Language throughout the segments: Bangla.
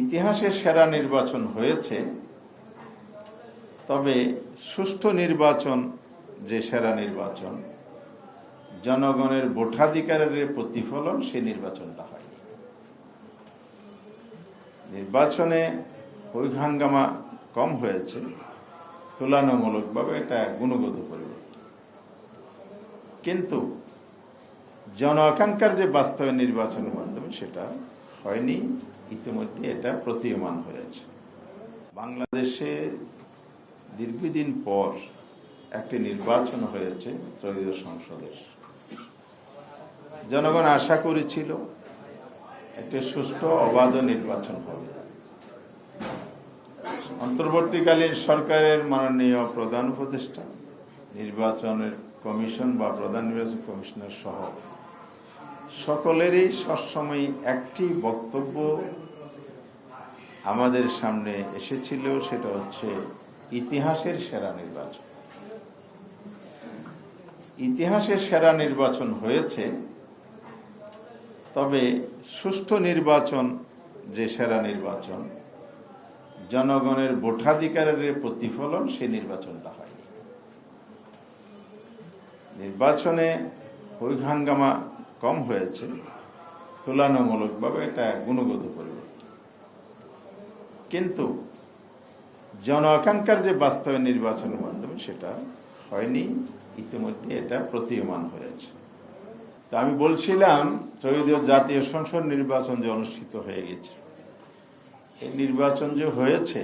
ইতিহাসের সেরা নির্বাচন হয়েছে, তবে সুষ্ঠু নির্বাচন যে সেরা নির্বাচন, জনগণের ভোটাধিকারের প্রতিফলন, সেই নির্বাচনটা হয়নি। নির্বাচনে হৈহাঙ্গামা কম হয়েছে, তুলনামূলকভাবে এটা গুণগত পরিবর্তন। কিন্তু জন আকাঙ্ক্ষার যে বাস্তবে নির্বাচনের মাধ্যমে সেটা হয়নি, ইতিমধ্যে এটা প্রতীয়মান হয়েছে। বাংলাদেশে দীর্ঘদিন পর একটি নির্বাচন হয়েছে ত্রয়োদশ সংসদের। জনগণ আশা করেছিল একটি সুষ্ঠু অবাধ নির্বাচন হবে। অন্তর্বর্তীকালীন সরকারের মাননীয় প্রধান উপদেষ্টা, নির্বাচনের কমিশন বা প্রধান নির্বাচন কমিশনার সহ সকলেরই সবসময় একটি বক্তব্য আমাদের সামনে এসেছিল, সেটা হচ্ছে ইতিহাসের সেরা নির্বাচন। ইতিহাসের সেরা নির্বাচন হয়েছে, তবে সুষ্ঠু নির্বাচন যে সেরা নির্বাচন, জনগণের ভোটাধিকারের প্রতিফলন, সেই নির্বাচনটা হয়নি। নির্বাচনে হৈহাঙ্গামা কম হয়েছে, তুলনামূলকভাবে এটা গুণগত পরিবর্তন। কিন্তু জন আকাঙ্ক্ষার যে বাস্তবে নির্বাচনের মাধ্যমে সেটা হয়নি, ইতিমধ্যে এটা প্রতীয়মান হয়েছে। তো আমি বলছিলাম, ত্রয়োদশ জাতীয় সংসদ নির্বাচন যে অনুষ্ঠিত হয়ে গেছে, এই নির্বাচন যে হয়েছে,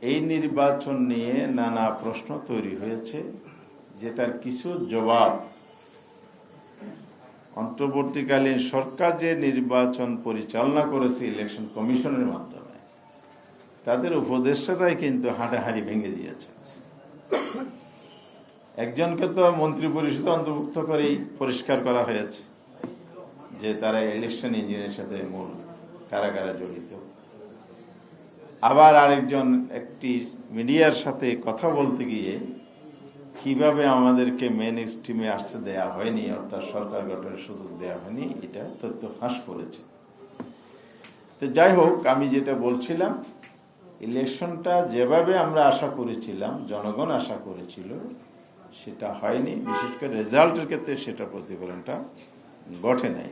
এই নির্বাচন নিয়ে নানা প্রশ্ন তৈরি হয়েছে, যেটার কিছু জবাব অন্তর্বর্তীকালীন সরকার যে নির্বাচন পরিচালনা করেছে ইলেকশন কমিশনের মাধ্যমে, তাদের উপদেষ্টারাই কিন্তু হাঁটাহাঁড়ি ভেঙে দিয়েছে। একজনকে তো মন্ত্রী পরিষদে অন্তর্ভুক্ত করেই পরিষ্কার করা হয়েছে যে তারা ইলেকশন ইঞ্জিনের সাথে মূল কারাগারে জড়িত। আবার আরেকজন একটি মিডিয়ার সাথে কথা বলতে গিয়ে কিভাবে আমাদেরকে মেন স্ট্রিমে আসতে দেয়া হয়নি, অর্থাৎ সরকার গঠনের সুযোগ দেওয়া হয়নি, এটা তথ্য ফাঁস করেছে। তো যাই হোক, আমি যেটা বলছিলাম, ইলেকশনটা যেভাবে আমরা আশা করেছিলাম, জনগণ আশা করেছিল, সেটা হয়নি। বিশেষ করে রেজাল্টের ক্ষেত্রে সেটা প্রতিফলনটা ঘটে নাই।